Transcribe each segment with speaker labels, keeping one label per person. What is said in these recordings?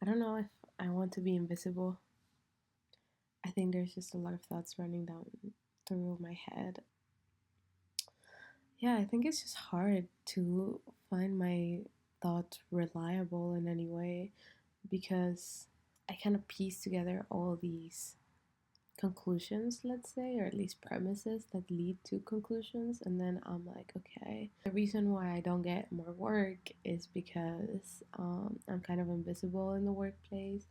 Speaker 1: I don't know if I want to be invisible. I think there's just a lot of thoughts running down through my head. Yeah, I think it's just hard to find my thoughts reliable in any way because I kind of piece together all these conclusions, let's say, or at least premises that lead to conclusions. And then I'm like, okay, the reason why I don't get more work is because I'm kind of invisible in the workplace.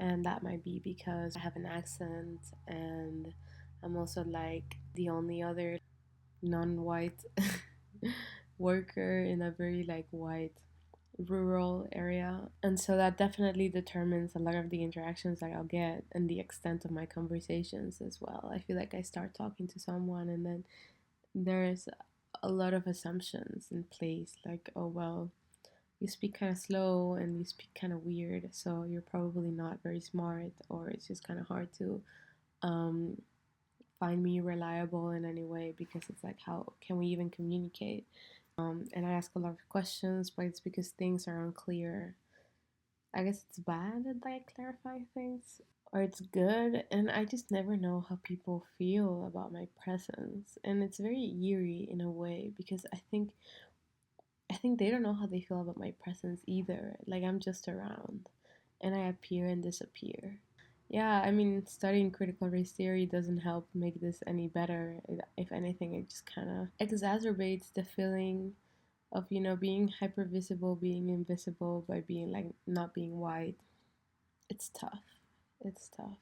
Speaker 1: And that might be because I have an accent and I'm also like the only other non-white worker in a very like white rural area. And so that definitely determines a lot of the interactions that I'll get and the extent of my conversations as well. I feel like I start talking to someone and then there's a lot of assumptions in place, like, oh well, you speak kind of slow and you speak kind of weird, so you're probably not very smart, or it's just kind of hard to um, find me reliable in any way because it's like, how can we even communicate? And I ask a lot of questions, but it's because things are unclear. I guess it's bad that I clarify things, or it's good, and I just never know how people feel about my presence. And it's very eerie in a way because I think they don't know how they feel about my presence either. Like I'm just around and I appear and disappear. Yeah, I mean, studying critical race theory doesn't help make this any better. If anything, it just kind of exacerbates the feeling of, being hypervisible, being invisible by being like not being white. It's tough. It's tough.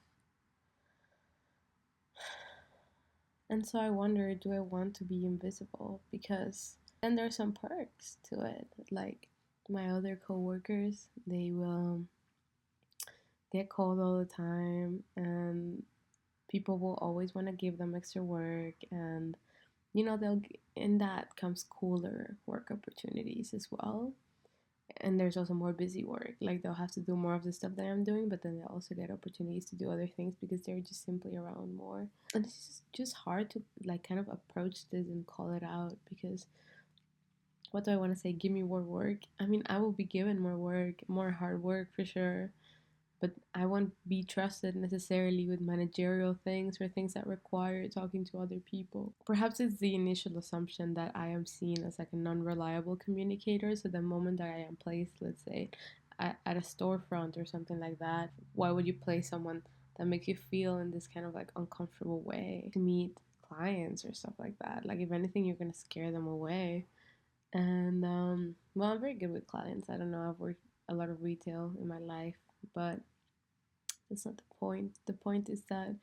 Speaker 1: And so I wonder, do I want to be invisible? Because then there's some perks to it. Like my other coworkers, they will get called all the time and people will always want to give them extra work, and they'll in that comes cooler work opportunities as well. And there's also more busy work, like they'll have to do more of the stuff that I'm doing, but then they'll also get opportunities to do other things because they're just simply around more. And it's just hard to like kind of approach this and call it out because what do I want to say? Give me more work. I mean, I will be given more work, more hard work for sure, but I won't be trusted necessarily with managerial things or things that require talking to other people. Perhaps it's the initial assumption that I am seen as like a non-reliable communicator. So the moment that I am placed, let's say, at a storefront or something like that, why would you place someone that makes you feel in this kind of like uncomfortable way to meet clients or stuff like that? Like if anything, you're gonna scare them away. And well, I'm very good with clients. I don't know, I've worked a lot of retail in my life, but that's not the point. The point is that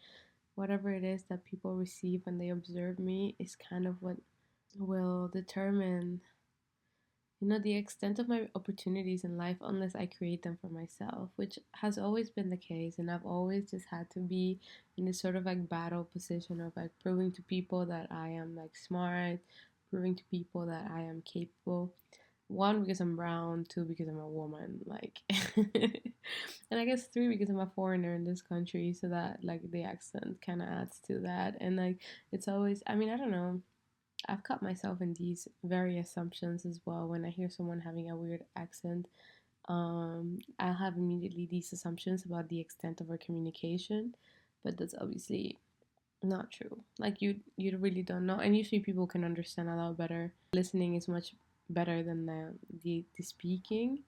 Speaker 1: whatever it is that people receive when they observe me is kind of what will determine, the extent of my opportunities in life unless I create them for myself, which has always been the case. And I've always just had to be in this sort of like battle position of like proving to people that I am like smart, proving to people that I am capable. One, because I'm brown. Two, because I'm a woman. Like, and I guess three, because I'm a foreigner in this country. So that like the accent kind of adds to that. And like it's always. I mean, I don't know. I've caught myself in these very assumptions as well. When I hear someone having a weird accent, I'll have immediately these assumptions about the extent of our communication, but that's obviously not true. Like you really don't know, and usually people can understand a lot better. Listening is much better than the speaking,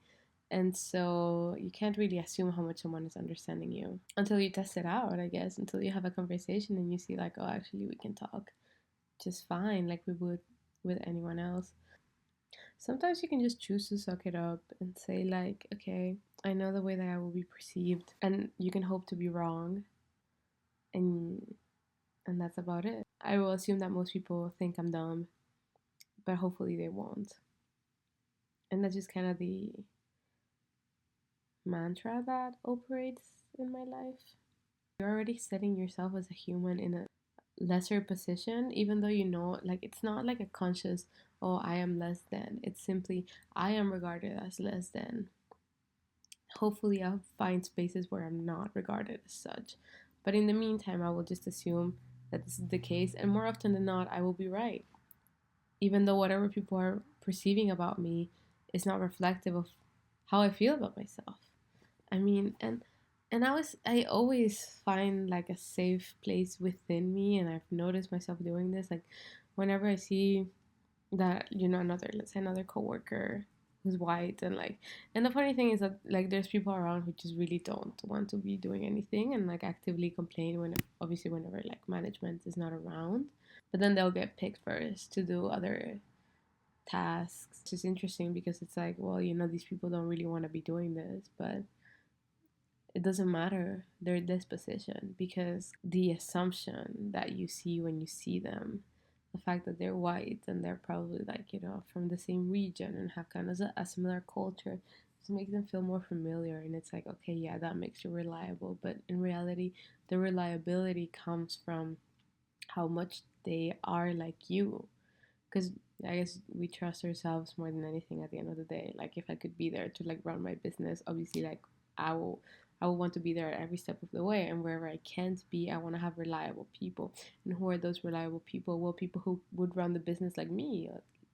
Speaker 1: and so you can't really assume how much someone is understanding you until you test it out, I guess, until you have a conversation and you see like, oh, actually we can talk just fine like we would with anyone else. Sometimes you can just choose to suck it up and say like, okay, I know the way that I will be perceived, and you can hope to be wrong, and that's about it. I will assume that most people think I'm dumb, but hopefully they won't. And that's just kind of the mantra that operates in my life. You're already setting yourself as a human in a lesser position, even though like it's not like a conscious, oh, I am less than. It's simply, I am regarded as less than. Hopefully, I'll find spaces where I'm not regarded as such. But in the meantime, I will just assume that this is the case, and more often than not, I will be right. Even though whatever people are perceiving about me is not reflective of how I feel about myself. I mean, and I always find like a safe place within me, and I've noticed myself doing this. Like whenever I see that, another, let's say another coworker who's white, and like, and the funny thing is that like there's people around who just really don't want to be doing anything and like actively complain when, obviously, whenever like management is not around, but then they'll get picked first to do other tasks. It's just interesting because it's like, well, these people don't really want to be doing this, but it doesn't matter their disposition, because the assumption that you see when you see them, the fact that they're white and they're probably like, from the same region and have kind of a similar culture, just makes them feel more familiar. And it's like, okay, yeah, that makes you reliable. But in reality, the reliability comes from how much they are like you. Because I guess we trust ourselves more than anything at the end of the day. Like if I could be there to like run my business, obviously like I will I will want to be there at every step of the way, and wherever I can't be, I want to have reliable people. And who are those reliable people? Well, people who would run the business like me.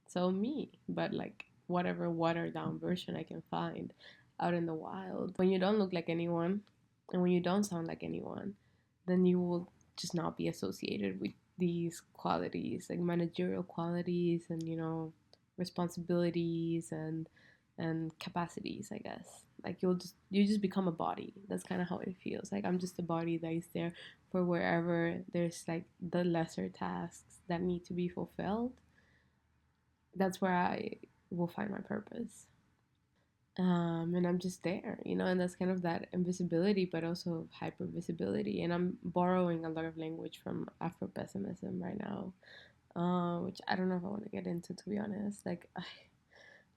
Speaker 1: So me, but like whatever watered down version I can find out in the wild. When you don't look like anyone and when you don't sound like anyone, then you will just not be associated with these qualities, like managerial qualities, and responsibilities, and capacities, I guess. Like you just become a body. That's kind of how it feels. Like I'm just a body that is there for wherever there's like the lesser tasks that need to be fulfilled. That's where I will find my purpose. And I'm just there, and that's kind of that invisibility, but also hyper visibility. And I'm borrowing a lot of language from Afro pessimism right now, which I don't know if I want to get into, to be honest. Like,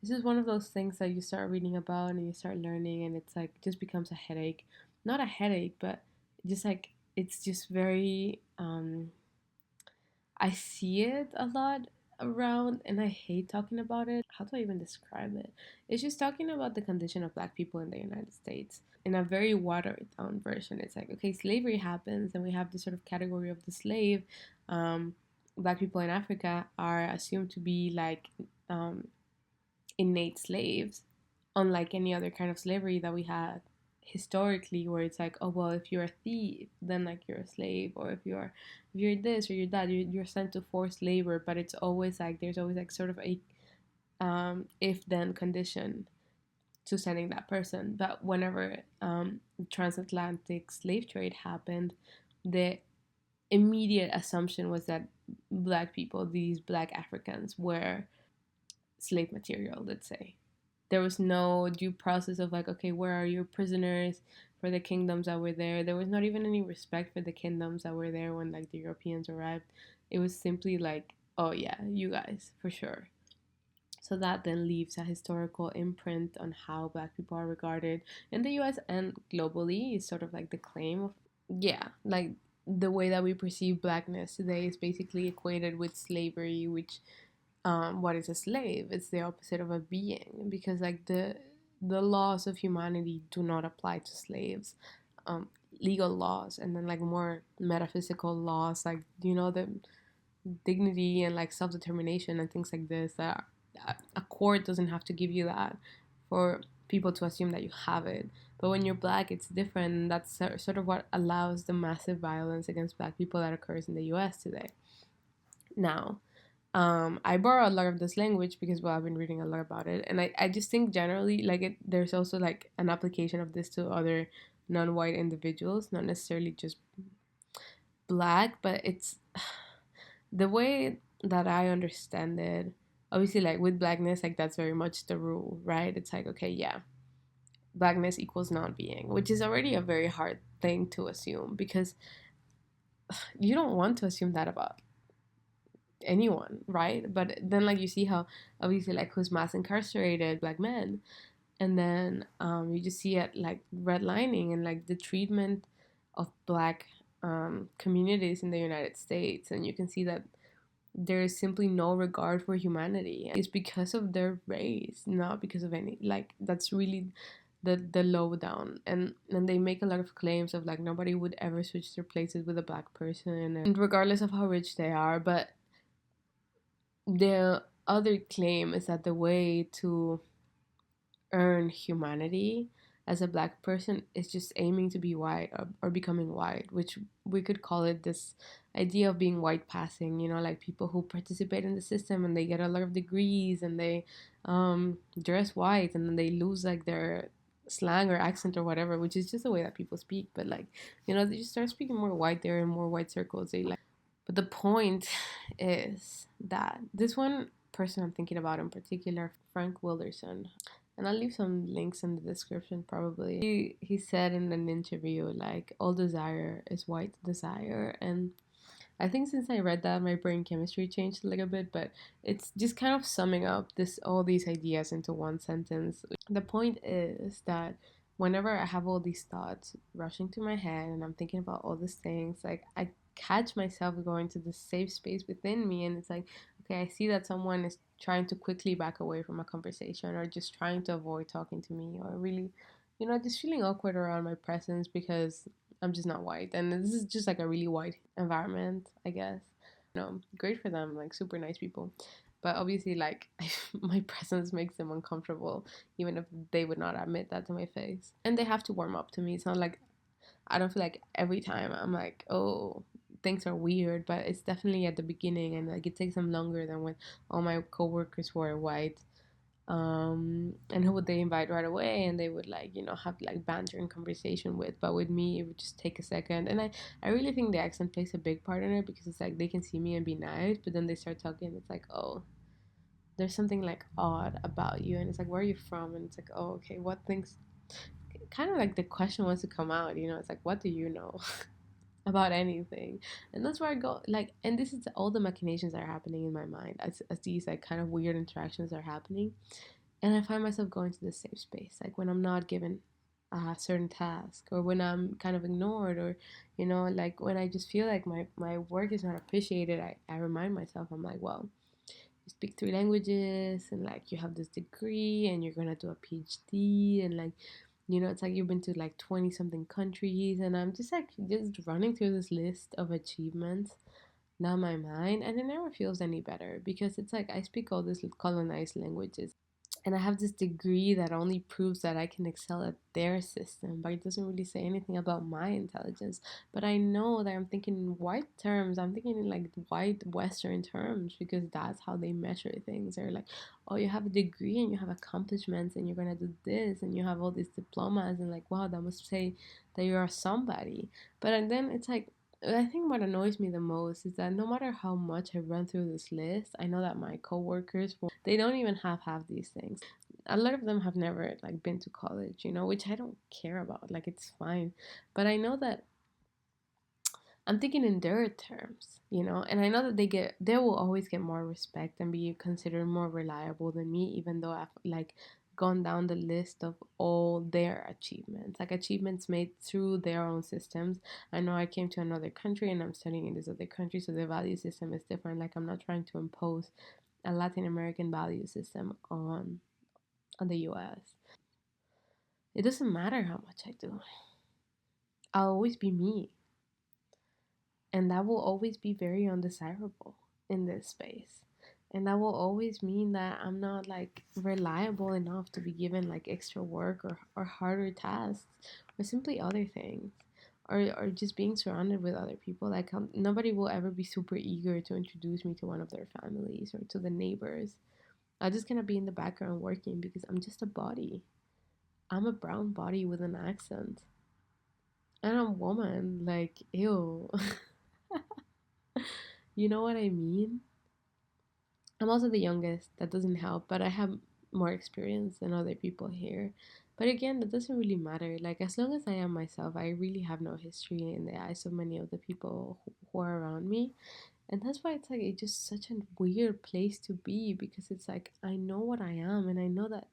Speaker 1: this is one of those things that you start reading about and you start learning, and it's like just becomes a headache. Not a headache, but just like it's just very. I see it a lot around, and I hate talking about it. How do I even describe it? It's just talking about the condition of black people in the United States in a very watered down version. It's like, okay, slavery happens, and we have this sort of category of the slave. Um, Black people in Africa are assumed to be like um, innate slaves, unlike any other kind of slavery that we had historically, where it's like, oh well, if you're a thief, then like you're a slave, or if you're this or you're that, you're sent to forced labor. But it's always like there's always like sort of a if then condition to sending that person. But whenever transatlantic slave trade happened, the immediate assumption was that black people, these black Africans, were slave material, let's say. There was no due process of like, okay, where are your prisoners for the kingdoms that were there? There was not even any respect for the kingdoms that were there when like the Europeans arrived. It was simply like, oh yeah, you guys, for sure. So that then leaves a historical imprint on how black people are regarded in the US and globally, is sort of like the claim of, yeah, like the way that we perceive blackness today is basically equated with slavery, which what is a slave? It's the opposite of a being, because like the laws of humanity do not apply to slaves. Legal laws, and then like more metaphysical laws, like the dignity and like self determination and things like this. That a court doesn't have to give you that for people to assume that you have it. But when you're black, it's different. And that's sort of what allows the massive violence against black people that occurs in the U.S. today. Now, I borrow a lot of this language because, well, I've been reading a lot about it, and I just think generally like there's also like an application of this to other non-white individuals, not necessarily just black, but it's the way that I understand it. Obviously, like with blackness, like that's very much the rule, right? It's like, okay, yeah, blackness equals non-being, which is already a very hard thing to assume, because you don't want to assume that about anyone, right? But then like you see how obviously like who's mass incarcerated black men, and then you just see it like redlining and like the treatment of black communities in the United States, and you can see that there is simply no regard for humanity. It's because of their race, not because of any, like that's really the lowdown. And they make a lot of claims of like nobody would ever switch their places with a black person, and regardless of how rich they are. But the other claim is that the way to earn humanity as a black person is just aiming to be white, or becoming white, which we could call it this idea of being white passing, like people who participate in the system and they get a lot of degrees and they dress white and then they lose like their slang or accent or whatever, which is just the way that people speak. But like, they just start speaking more white. They're in more white circles. They like, but the point is that this one person I'm thinking about in particular, Frank Wilderson, and I'll leave some links in the description probably. He said in an interview like all desire is white desire, and I think since I read that, my brain chemistry changed a little bit, but it's just kind of summing up this all these ideas into one sentence. The point is that whenever I have all these thoughts rushing to my head and I'm thinking about all these things, like I catch myself going to this safe space within me, and it's like, okay, I see that someone is trying to quickly back away from a conversation or just trying to avoid talking to me, or really, just feeling awkward around my presence because I'm just not white. And this is just like a really white environment, I guess. Great for them, like super nice people. But obviously, like, my presence makes them uncomfortable, even if they would not admit that to my face. And they have to warm up to me. It's not like I don't feel like every time I'm like, oh, things are weird, but it's definitely at the beginning, and like it takes them longer than when all my coworkers who are white, and who would they invite right away, and they would like have like banter and conversation with. But with me, it would just take a second. And I really think the accent plays a big part in it, because it's like they can see me and be nice, but then they start talking, it's like, oh, there's something like odd about you, and it's like, where are you from? And it's like, oh, okay, what things, kind of like the question wants to come out, it's like, what do you know about anything? And that's where I go, like, and this is all the machinations that are happening in my mind as these like kind of weird interactions are happening. And I find myself going to this safe space, like when I'm not given a certain task, or when I'm kind of ignored, or like when I just feel like my work is not appreciated. I remind myself, I'm like, well, you speak three languages, and like you have this degree, and you're gonna do a PhD, and like it's like you've been to like 20 something countries. And I'm just like just running through this list of achievements down my mind, and it never feels any better, because it's like I speak all these colonized languages, and I have this degree that only proves that I can excel at their system, but it doesn't really say anything about my intelligence. But I know that I'm thinking in white terms, I'm thinking in like white Western terms, because that's how they measure things. They're like, oh, you have a degree and you have accomplishments and you're gonna do this and you have all these diplomas, and like, wow, that must say that you're somebody. But then it's like, I think what annoys me the most is that no matter how much I run through this list, I know that my coworkers, they don't even have these things. A lot of them have never like been to college, which I don't care about. Like, it's fine. But I know that I'm thinking in their terms, and I know that they will always get more respect and be considered more reliable than me, even though I've like gone down the list of all their achievements, like achievements made through their own systems. I know I came to another country and I'm studying in this other country, so the value system is different. Like, I'm not trying to impose a Latin American value system on the US. It doesn't matter how much I do. I'll always be me. And that will always be very undesirable in this space. And that will always mean that I'm not like reliable enough to be given like extra work, or harder tasks, or simply other things. Or just being surrounded with other people. Like, nobody will ever be super eager to introduce me to one of their families or to the neighbors. I'm just gonna be in the background working because I'm just a body. I'm a brown body with an accent. And I'm a woman. Like, ew. You know what I mean? I'm also the youngest. That doesn't help, but I have more experience than other people here. But again, that doesn't really matter. Like, as long as I am myself, I really have no history in the eyes of many of the people who are around me. And that's why it's like it's just such a weird place to be, because it's like I know what I am, and I know that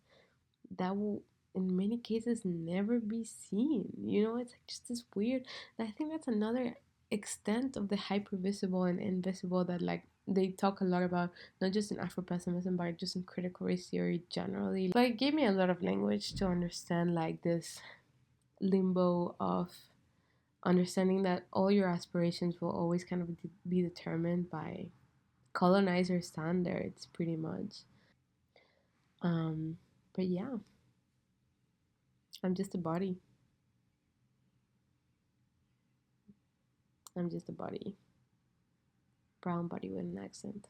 Speaker 1: that will in many cases never be seen. It's like just this weird. I think that's another extent of the hypervisible and invisible that like they talk a lot about, not just in Afro-pessimism but just in critical race theory generally. But it gave me a lot of language to understand like this limbo of understanding that all your aspirations will always kind of be determined by colonizer standards, pretty much. But yeah, I'm just a body. I'm just a body. Brown body with an accent.